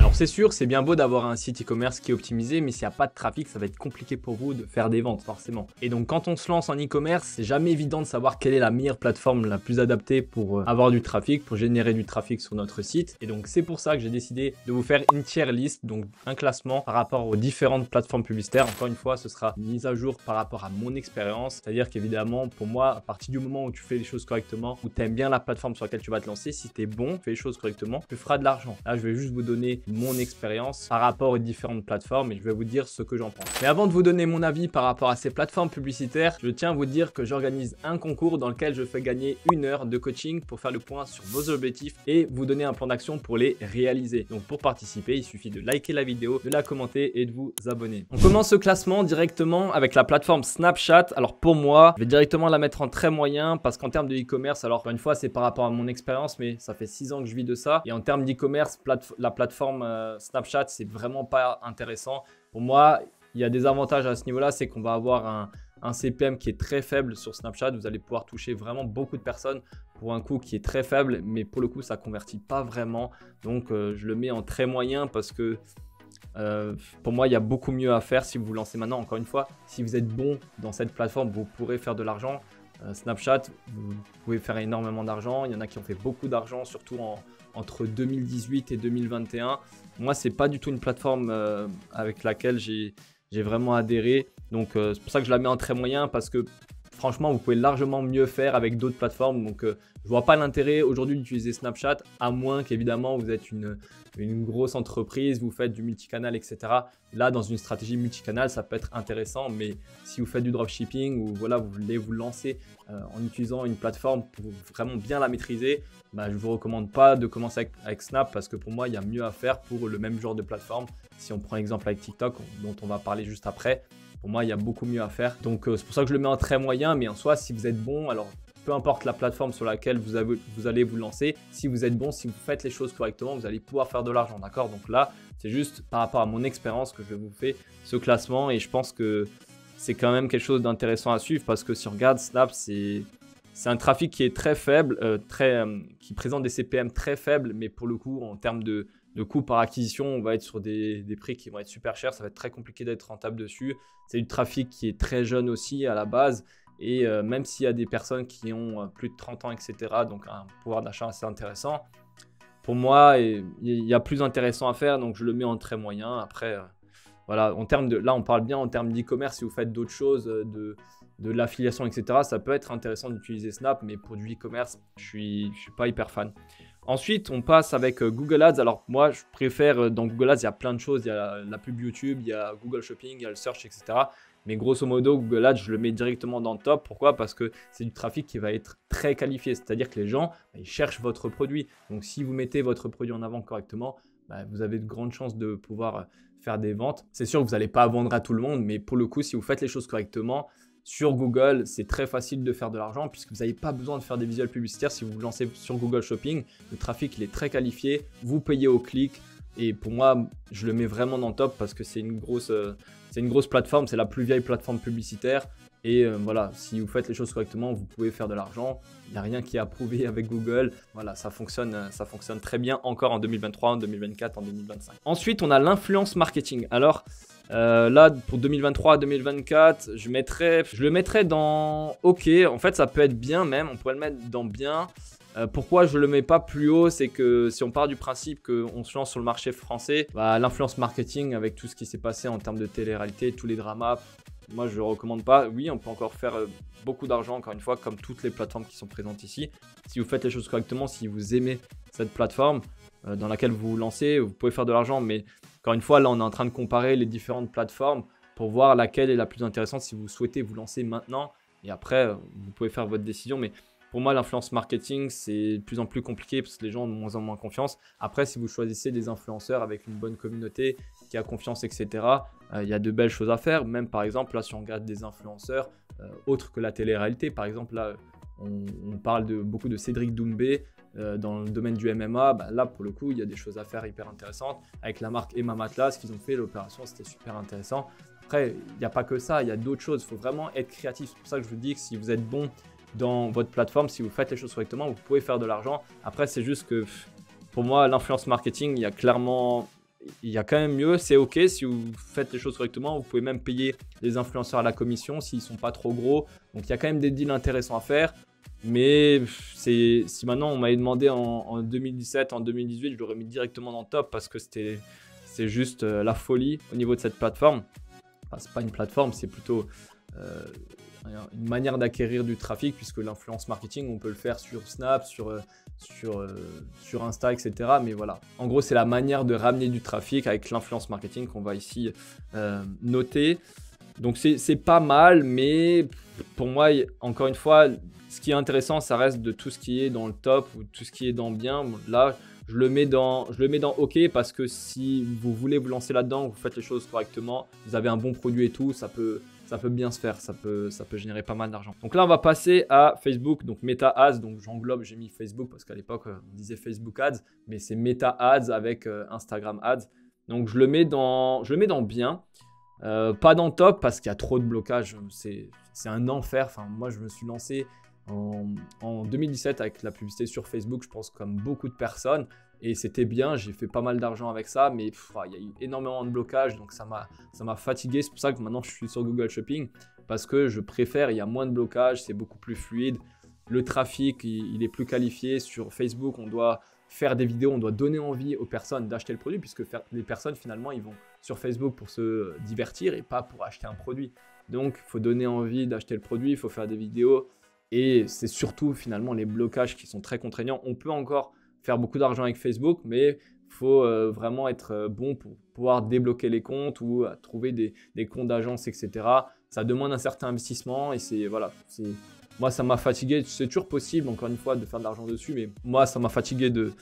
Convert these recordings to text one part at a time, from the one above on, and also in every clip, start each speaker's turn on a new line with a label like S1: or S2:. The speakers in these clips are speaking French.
S1: Alors c'est sûr, c'est bien beau d'avoir un site e-commerce qui est optimisé, mais s'il n'y a pas de trafic, ça va être compliqué pour vous de faire des ventes forcément. Et donc quand on se lance en e-commerce, c'est jamais évident de savoir quelle est la meilleure plateforme la plus adaptée pour avoir du trafic, pour générer du trafic sur notre site. Et donc c'est pour ça que j'ai décidé de vous faire une tier list, donc un classement par rapport aux différentes plateformes publicitaires. Encore une fois, ce sera une mise à jour par rapport à mon expérience, c'est-à-dire qu'évidemment pour moi, à partir du moment où tu fais les choses correctement, où tu aimes bien la plateforme sur laquelle tu vas te lancer, si tu es bon, tu fais les choses correctement, tu feras de l'argent. Là, je vais juste vous donner mon expérience par rapport aux différentes plateformes et je vais vous dire ce que j'en pense. Mais avant de vous donner mon avis par rapport à ces plateformes publicitaires, je tiens à vous dire que j'organise un concours dans lequel je fais gagner 1 heure de coaching pour faire le point sur vos objectifs et vous donner un plan d'action pour les réaliser. Donc pour participer, il suffit de liker la vidéo, de la commenter et de vous abonner. On commence ce classement directement avec la plateforme Snapchat. Alors pour moi, je vais directement la mettre en très moyen parce qu'en termes de e-commerce, alors encore une fois, c'est par rapport à mon expérience, mais ça fait 6 ans que je vis de ça. Et en termes d'e-commerce, la plateforme Snapchat, c'est vraiment pas intéressant. Pour moi, il y a des avantages à ce niveau-là, c'est qu'on va avoir un CPM qui est très faible sur Snapchat. Vous allez pouvoir toucher vraiment beaucoup de personnes pour un coût qui est très faible, mais pour le coup, ça ne convertit pas vraiment. Donc, je le mets en très moyen parce que pour moi, il y a beaucoup mieux à faire si vous vous lancez maintenant. Encore une fois, si vous êtes bon dans cette plateforme, vous pourrez faire de l'argent. Snapchat, vous pouvez faire énormément d'argent. Il y en a qui ont fait beaucoup d'argent, surtout entre 2018 et 2021. Moi, c'est pas du tout une plateforme avec laquelle j'ai vraiment adhéré. Donc, c'est pour ça que je la mets en très moyen parce que franchement, vous pouvez largement mieux faire avec d'autres plateformes. Donc, je vois pas l'intérêt aujourd'hui d'utiliser Snapchat, à moins qu'évidemment vous êtes une grosse entreprise, vous faites du multicanal, etc. Là, dans une stratégie multicanal, ça peut être intéressant. Mais si vous faites du dropshipping ou voilà, vous voulez vous lancer en utilisant une plateforme pour vraiment bien la maîtriser, je ne vous recommande pas de commencer avec Snap parce que pour moi, il y a mieux à faire pour le même genre de plateforme. Si on prend exemple avec TikTok, dont on va parler juste après, pour moi, il y a beaucoup mieux à faire. Donc, c'est pour ça que je le mets en très moyen. Mais en soi, si vous êtes bon, alors peu importe la plateforme sur laquelle vous allez vous lancer, si vous êtes bon, si vous faites les choses correctement, vous allez pouvoir faire de l'argent, d'accord? Donc là, c'est juste par rapport à mon expérience que je vous fais ce classement et je pense que c'est quand même quelque chose d'intéressant à suivre parce que si on regarde Snap, c'est un trafic qui est très faible, qui présente des CPM très faibles, mais pour le coup, en termes de coût par acquisition, on va être sur des prix qui vont être super chers. Ça va être très compliqué d'être rentable dessus. C'est du trafic qui est très jeune aussi à la base. Et même s'il y a des personnes qui ont plus de 30 ans, etc., donc un pouvoir d'achat assez intéressant, pour moi, il y a plus intéressant à faire. Donc, je le mets en très moyen. Après, voilà, là, on parle bien en termes d'e-commerce. Si vous faites d'autres choses, de l'affiliation, etc., ça peut être intéressant d'utiliser Snap. Mais pour du e-commerce, je suis pas hyper fan. Ensuite, on passe avec Google Ads. Alors moi, je préfère dans Google Ads, il y a plein de choses. Il y a la pub YouTube, il y a Google Shopping, il y a le search, etc. Mais grosso modo, Google Ads, je le mets directement dans le top. Pourquoi? Parce que c'est du trafic qui va être très qualifié. C'est-à-dire que les gens, ils cherchent votre produit. Donc, si vous mettez votre produit en avant correctement, vous avez de grandes chances de pouvoir faire des ventes. C'est sûr que vous n'allez pas vendre à tout le monde, mais pour le coup, si vous faites les choses correctement, sur Google, c'est très facile de faire de l'argent puisque vous n'avez pas besoin de faire des visuels publicitaires. Si vous vous lancez sur Google Shopping, le trafic il est très qualifié, vous payez au clic et pour moi, je le mets vraiment dans le top parce que c'est une grosse plateforme, c'est la plus vieille plateforme publicitaire et voilà, si vous faites les choses correctement, vous pouvez faire de l'argent. Il n'y a rien qui est approuvé avec Google. Voilà, ça fonctionne très bien encore en 2023, en 2024, en 2025. Ensuite, on a l'influence marketing. Alors, là, pour 2023 à 2024, je le mettrais dans OK. En fait, ça peut être bien même. On pourrait le mettre dans bien. Pourquoi je ne le mets pas plus haut? C'est que si on part du principe qu'on se lance sur le marché français, l'influence marketing avec tout ce qui s'est passé en termes de télé-réalité, tous les dramas, moi, je ne le recommande pas. Oui, on peut encore faire beaucoup d'argent, encore une fois, comme toutes les plateformes qui sont présentes ici. Si vous faites les choses correctement, si vous aimez cette plateforme dans laquelle vous vous lancez, vous pouvez faire de l'argent. Mais encore une fois, là, on est en train de comparer les différentes plateformes pour voir laquelle est la plus intéressante si vous souhaitez vous lancer maintenant. Et après, vous pouvez faire votre décision. Mais pour moi, l'influence marketing, c'est de plus en plus compliqué parce que les gens ont de moins en moins confiance. Après, si vous choisissez des influenceurs avec une bonne communauté qui a confiance, etc., il y a de belles choses à faire. Même par exemple, là, si on regarde des influenceurs autres que la télé-réalité, par exemple, là, on parle beaucoup de Cédric Doumbé dans le domaine du MMA. Là, pour le coup, il y a des choses à faire hyper intéressantes. Avec la marque Emma Matelas, ce qu'ils ont fait, l'opération, c'était super intéressant. Après, il n'y a pas que ça, il y a d'autres choses. Il faut vraiment être créatif. C'est pour ça que je vous dis que si vous êtes bon dans votre plateforme, si vous faites les choses correctement, vous pouvez faire de l'argent. Après, c'est juste que pour moi, l'influence marketing, il y a clairement il y a quand même mieux, c'est ok si vous faites les choses correctement, vous pouvez même payer les influenceurs à la commission s'ils sont pas trop gros. Donc il y a quand même des deals intéressants à faire. Mais si maintenant on m'avait demandé en 2017, en 2018, je l'aurais mis directement dans le top parce que c'est juste la folie au niveau de cette plateforme. Enfin, c'est pas une plateforme, c'est plutôt une manière d'acquérir du trafic, puisque l'influence marketing, on peut le faire sur Snap, sur Insta, etc. Mais voilà, en gros, c'est la manière de ramener du trafic avec l'influence marketing qu'on va ici noter. Donc c'est pas mal, mais pour moi, encore une fois, ce qui est intéressant, ça reste de tout ce qui est dans le top ou tout ce qui est dans bien. Là, je le mets dans OK parce que si vous voulez vous lancer là-dedans, vous faites les choses correctement, vous avez un bon produit et tout, ça peut bien se faire, ça peut générer pas mal d'argent. Donc là, on va passer à Facebook, donc Meta Ads. Donc j'englobe, j'ai mis Facebook parce qu'à l'époque, on disait Facebook Ads, mais c'est Meta Ads avec Instagram Ads. Donc je le mets dans bien. Pas dans le top parce qu'il y a trop de blocages, c'est un enfer. Enfin, moi, je me suis lancé en 2017 avec la publicité sur Facebook, je pense comme beaucoup de personnes, et c'était bien, j'ai fait pas mal d'argent avec ça, mais il y a eu énormément de blocages, donc ça m'a fatigué. C'est pour ça que maintenant je suis sur Google Shopping, parce que je préfère, il y a moins de blocages, c'est beaucoup plus fluide, le trafic il est plus qualifié. Sur Facebook, on doit faire des vidéos, on doit donner envie aux personnes d'acheter le produit, puisque les personnes finalement ils vont sur Facebook pour se divertir et pas pour acheter un produit. Donc il faut donner envie d'acheter le produit, il faut faire des vidéos. Et c'est surtout finalement les blocages qui sont très contraignants. On peut encore faire beaucoup d'argent avec Facebook, mais il faut vraiment être bon pour pouvoir débloquer les comptes ou trouver des comptes d'agence, etc. Ça demande un certain investissement et voilà. Moi, ça m'a fatigué. C'est toujours possible, encore une fois, de faire de l'argent dessus, mais moi, ça m'a fatigué de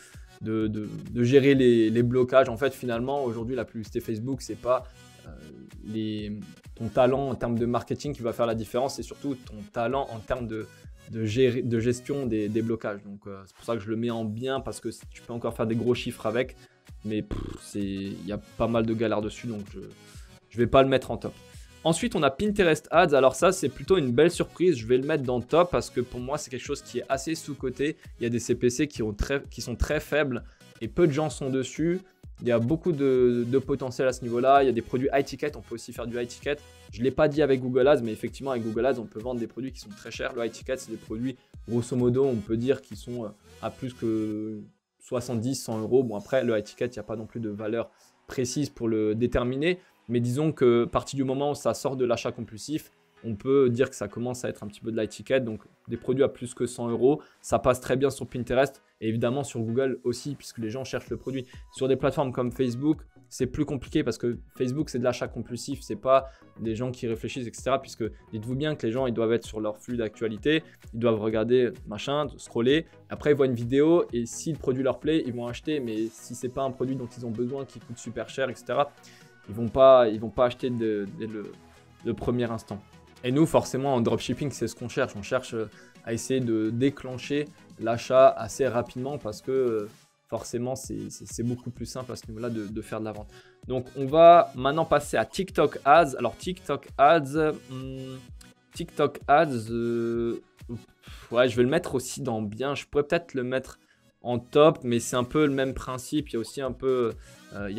S1: gérer les blocages. En fait, finalement, aujourd'hui, la publicité Facebook, c'est pas ton talent en termes de marketing qui va faire la différence, c'est surtout ton talent en termes de gestion des blocages. Donc c'est pour ça que je le mets en bien, parce que tu peux encore faire des gros chiffres avec, mais il y a pas mal de galères dessus, donc je vais pas le mettre en top. Ensuite, on a Pinterest Ads. Alors ça, c'est plutôt une belle surprise. Je vais le mettre dans le top parce que pour moi, c'est quelque chose qui est assez sous-coté. Il y a des CPC qui sont très faibles et peu de gens sont dessus. Il y a beaucoup de potentiel à ce niveau-là. Il y a des produits high ticket. On peut aussi faire du high ticket. Je ne l'ai pas dit avec Google Ads, mais effectivement, avec Google Ads, on peut vendre des produits qui sont très chers. Le high ticket, c'est des produits, grosso modo, on peut dire qui sont à plus que 70, 100 euros. Bon, après, le high ticket, il n'y a pas non plus de valeur précise pour le déterminer. Mais disons que à partir du moment où ça sort de l'achat compulsif, on peut dire que ça commence à être un petit peu de l'high ticket. Donc des produits à plus que 100 euros, ça passe très bien sur Pinterest et évidemment sur Google aussi, puisque les gens cherchent le produit. Sur des plateformes comme Facebook, c'est plus compliqué parce que Facebook, c'est de l'achat compulsif, c'est pas des gens qui réfléchissent, etc. Puisque dites-vous bien que les gens, ils doivent être sur leur flux d'actualité, ils doivent regarder machin, scroller, après ils voient une vidéo et si le produit leur plaît, ils vont acheter. Mais si c'est pas un produit dont ils ont besoin, qui coûte super cher, etc., ils vont pas acheter dès le premier instant. Et nous, forcément, en dropshipping, c'est ce qu'on cherche. On cherche à essayer de déclencher l'achat assez rapidement parce que forcément, c'est beaucoup plus simple à ce niveau-là de faire de la vente. Donc, on va maintenant passer à TikTok Ads. Alors, TikTok Ads, ouais, je vais le mettre aussi dans bien. Je pourrais peut-être le mettre en top, mais c'est un peu le même principe. Il y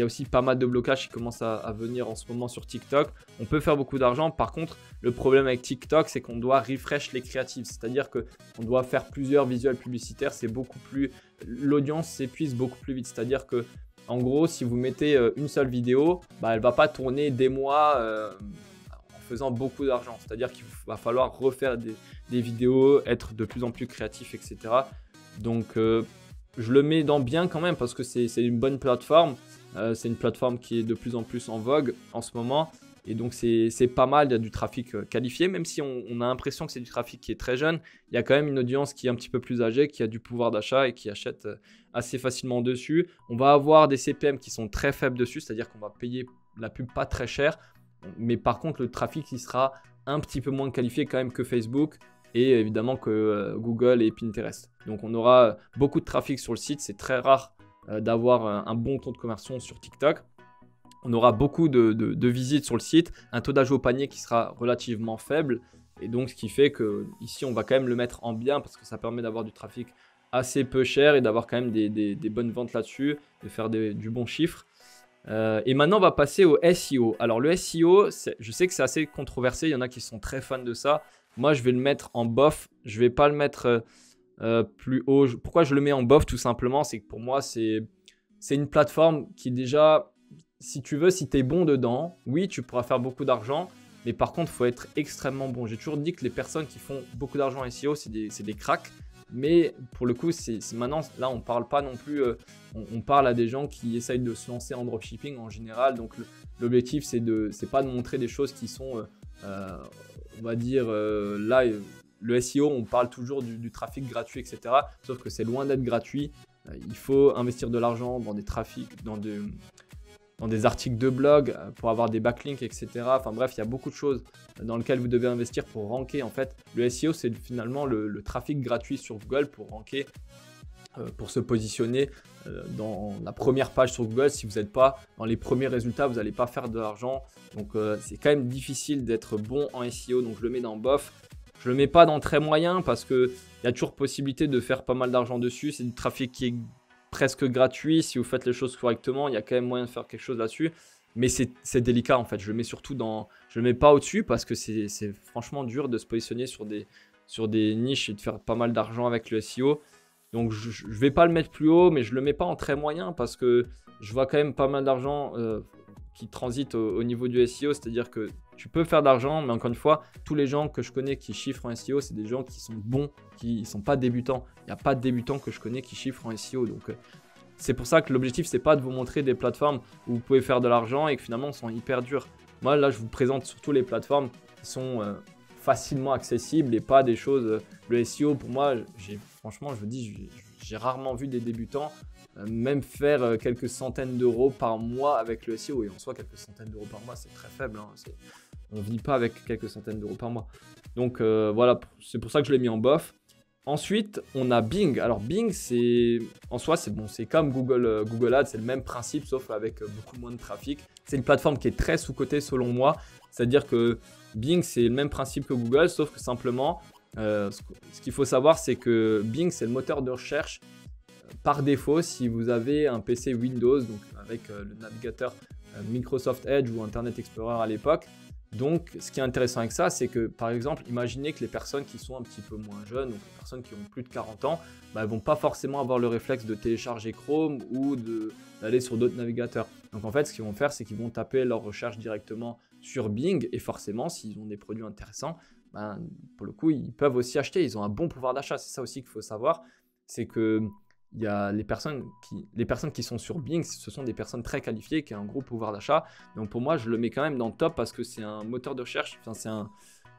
S1: a aussi pas mal de blocages qui commencent à venir en ce moment sur TikTok. On peut faire beaucoup d'argent. Par contre, le problème avec TikTok, c'est qu'on doit refresh les créatives. C'est-à-dire qu'on doit faire plusieurs visuels publicitaires. L'audience s'épuise beaucoup plus vite. C'est-à-dire que, en gros, si vous mettez une seule vidéo, elle ne va pas tourner des mois en faisant beaucoup d'argent. C'est-à-dire qu'il va falloir refaire des vidéos, être de plus en plus créatif, etc. Donc, je le mets dans bien quand même parce que c'est une bonne plateforme. C'est une plateforme qui est de plus en plus en vogue en ce moment. Et donc, c'est pas mal. Il y a du trafic qualifié. Même si on a l'impression que c'est du trafic qui est très jeune, il y a quand même une audience qui est un petit peu plus âgée, qui a du pouvoir d'achat et qui achète assez facilement dessus. On va avoir des CPM qui sont très faibles dessus. C'est-à-dire qu'on va payer la pub pas très cher. Mais par contre, le trafic, il sera un petit peu moins qualifié quand même que Facebook. Et évidemment que Google et Pinterest. Donc on aura beaucoup de trafic sur le site, c'est très rare d'avoir un bon taux de conversion sur TikTok. On aura beaucoup de visites sur le site, un taux d'ajout au panier qui sera relativement faible. Et donc ce qui fait que ici on va quand même le mettre en bien parce que ça permet d'avoir du trafic assez peu cher et d'avoir quand même des bonnes ventes là-dessus, de faire du bon chiffre. Et maintenant, on va passer au SEO. Alors, le SEO, je sais que c'est assez controversé. Il y en a qui sont très fans de ça. Moi, je vais le mettre en bof. Je ne vais pas le mettre plus haut. Pourquoi je le mets en bof? Tout simplement, c'est que pour moi, c'est une plateforme qui déjà, si tu veux, si tu es bon dedans, oui, tu pourras faire beaucoup d'argent. Mais par contre, il faut être extrêmement bon. J'ai toujours dit que les personnes qui font beaucoup d'argent en SEO, c'est des cracks. Mais pour le coup, maintenant, là, on ne parle pas non plus, on parle à des gens qui essayent de se lancer en dropshipping en général. Donc, l'objectif, c'est pas de montrer des choses qui sont, on va dire, là, le SEO, on parle toujours du trafic gratuit, etc. Sauf que c'est loin d'être gratuit. Il faut investir de l'argent dans des trafics, dans des articles de blog, pour avoir des backlinks, etc. Enfin bref, il y a beaucoup de choses dans lesquelles vous devez investir pour ranker. En fait, le SEO, c'est finalement le trafic gratuit sur Google pour ranker, pour se positionner dans la première page sur Google. Si vous n'êtes pas dans les premiers résultats, vous n'allez pas faire de l'argent. Donc, c'est quand même difficile d'être bon en SEO. Donc, je le mets dans bof. Je le mets pas dans très moyen parce qu'il y a toujours possibilité de faire pas mal d'argent dessus. C'est du trafic qui est presque gratuit. Si vous faites les choses correctement, il y a quand même moyen de faire quelque chose là-dessus. Mais c'est délicat en fait. Je le mets surtout je le mets pas au-dessus parce que c'est franchement dur de se positionner sur des niches et de faire pas mal d'argent avec le SEO. Donc je vais pas le mettre plus haut, mais je le mets pas en très moyen parce que je vois quand même pas mal d'argent qui transite au niveau du SEO. C'est-à-dire que tu peux faire de l'argent, mais encore une fois, tous les gens que je connais qui chiffrent en SEO, c'est des gens qui sont bons, qui ne sont pas débutants. Il n'y a pas de débutants que je connais qui chiffrent en SEO. Donc, c'est pour ça que l'objectif, c'est pas de vous montrer des plateformes où vous pouvez faire de l'argent et que finalement, sont hyper dures. Moi, là, je vous présente surtout les plateformes qui sont facilement accessibles et pas des choses... le SEO, pour moi, franchement, je vous dis, j'ai rarement vu des débutants même faire quelques centaines d'euros par mois avec le SEO. Et en soi, quelques centaines d'euros par mois, c'est très faible. Hein. On ne vit pas avec quelques centaines d'euros par mois. Donc voilà, c'est pour ça que je l'ai mis en bof. Ensuite, on a Bing. Alors Bing, en soi, c'est bon, c'est comme Google Ads, c'est le même principe, sauf avec beaucoup moins de trafic. C'est une plateforme qui est très sous-cotée selon moi. C'est-à-dire que Bing, c'est le même principe que Google, sauf que simplement, ce qu'il faut savoir, c'est que Bing, c'est le moteur de recherche par défaut si vous avez un PC Windows, donc avec le navigateur Microsoft Edge ou Internet Explorer à l'époque. Donc, ce qui est intéressant avec ça, c'est que, par exemple, imaginez que les personnes qui sont un petit peu moins jeunes, donc les personnes qui ont plus de 40 ans, elles ne vont pas forcément avoir le réflexe de télécharger Chrome ou d'aller sur d'autres navigateurs. Donc, en fait, ce qu'ils vont faire, c'est qu'ils vont taper leur recherche directement sur Bing et forcément, s'ils ont des produits intéressants, pour le coup, ils peuvent aussi acheter. Ils ont un bon pouvoir d'achat. C'est ça aussi qu'il faut savoir, c'est que il y a les personnes qui sont sur Bing, ce sont des personnes très qualifiées qui ont un gros pouvoir d'achat. Donc pour moi, je le mets quand même dans le top parce que c'est un moteur de recherche, c'est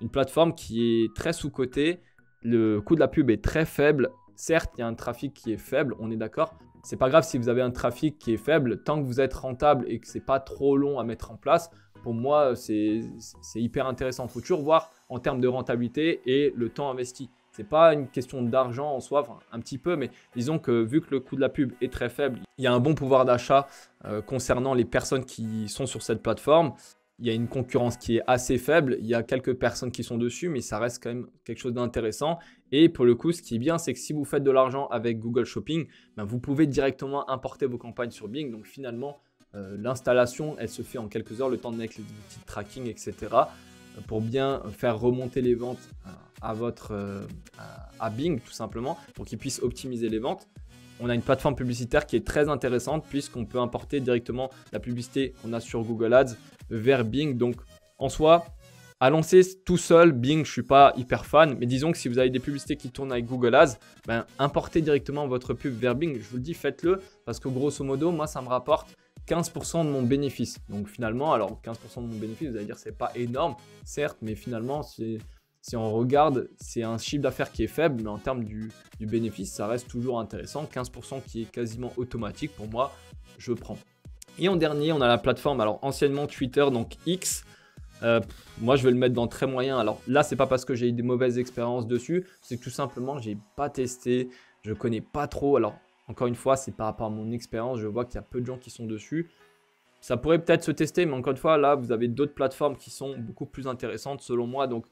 S1: une plateforme qui est très sous-cotée. Le coût de la pub est très faible. Certes, il y a un trafic qui est faible, on est d'accord. C'est pas grave si vous avez un trafic qui est faible, tant que vous êtes rentable et que c'est pas trop long à mettre en place. Pour moi, c'est hyper intéressant. Il faut toujours voir en termes de rentabilité et le temps investi. C'est pas une question d'argent en soi, enfin, un petit peu, mais disons que vu que le coût de la pub est très faible, il y a un bon pouvoir d'achat concernant les personnes qui sont sur cette plateforme. Il y a une concurrence qui est assez faible, il y a quelques personnes qui sont dessus, mais ça reste quand même quelque chose d'intéressant. Et pour le coup, ce qui est bien, c'est que si vous faites de l'argent avec Google Shopping, vous pouvez directement importer vos campagnes sur Bing. Donc finalement, l'installation, elle se fait en quelques heures, le temps de mettre les outils de tracking, etc. Pour bien faire remonter les ventes à Bing tout simplement, pour qu'ils puissent optimiser les ventes. On a une plateforme publicitaire qui est très intéressante puisqu'on peut importer directement la publicité qu'on a sur Google Ads vers Bing. Donc en soi, à lancer tout seul, Bing, je ne suis pas hyper fan, mais disons que si vous avez des publicités qui tournent avec Google Ads, importez directement votre pub vers Bing. Je vous le dis, faites-le parce que grosso modo, moi ça me rapporte 15% de mon bénéfice. Donc finalement, alors 15% de mon bénéfice, vous allez dire c'est pas énorme, certes, mais finalement, si on regarde, c'est un chiffre d'affaires qui est faible, mais en termes du bénéfice, ça reste toujours intéressant. 15% qui est quasiment automatique, pour moi, je prends. Et en dernier, on a la plateforme, alors anciennement Twitter, donc X. Moi, je vais le mettre dans très moyen. Alors là, c'est pas parce que j'ai eu des mauvaises expériences dessus, c'est que tout simplement, j'ai pas testé, je connais pas trop. Alors, encore une fois, c'est par rapport à mon expérience, je vois qu'il y a peu de gens qui sont dessus. Ça pourrait peut-être se tester, mais encore une fois, là, vous avez d'autres plateformes qui sont beaucoup plus intéressantes selon moi. Donc,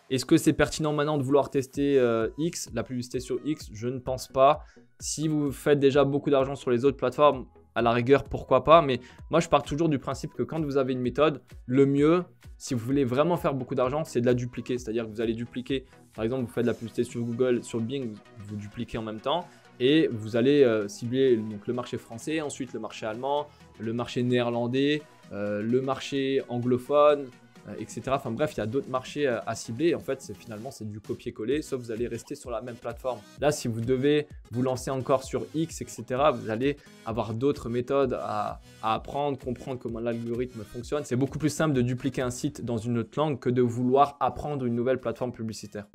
S1: est-ce que c'est pertinent maintenant de vouloir tester X, la publicité sur X? Je ne pense pas. Si vous faites déjà beaucoup d'argent sur les autres plateformes, à la rigueur, pourquoi pas. Mais moi, je pars toujours du principe que quand vous avez une méthode, le mieux, si vous voulez vraiment faire beaucoup d'argent, c'est de la dupliquer. C'est-à-dire que vous allez dupliquer, par exemple, vous faites de la publicité sur Google, sur Bing, vous dupliquez en même temps. Et vous allez cibler donc, le marché français, ensuite le marché allemand, le marché néerlandais, le marché anglophone, etc. Enfin bref, il y a d'autres marchés à cibler. Et en fait, finalement, c'est du copier-coller, sauf que vous allez rester sur la même plateforme. Là, si vous devez vous lancer encore sur X, etc., vous allez avoir d'autres méthodes à apprendre, comprendre comment l'algorithme fonctionne. C'est beaucoup plus simple de dupliquer un site dans une autre langue que de vouloir apprendre une nouvelle plateforme publicitaire.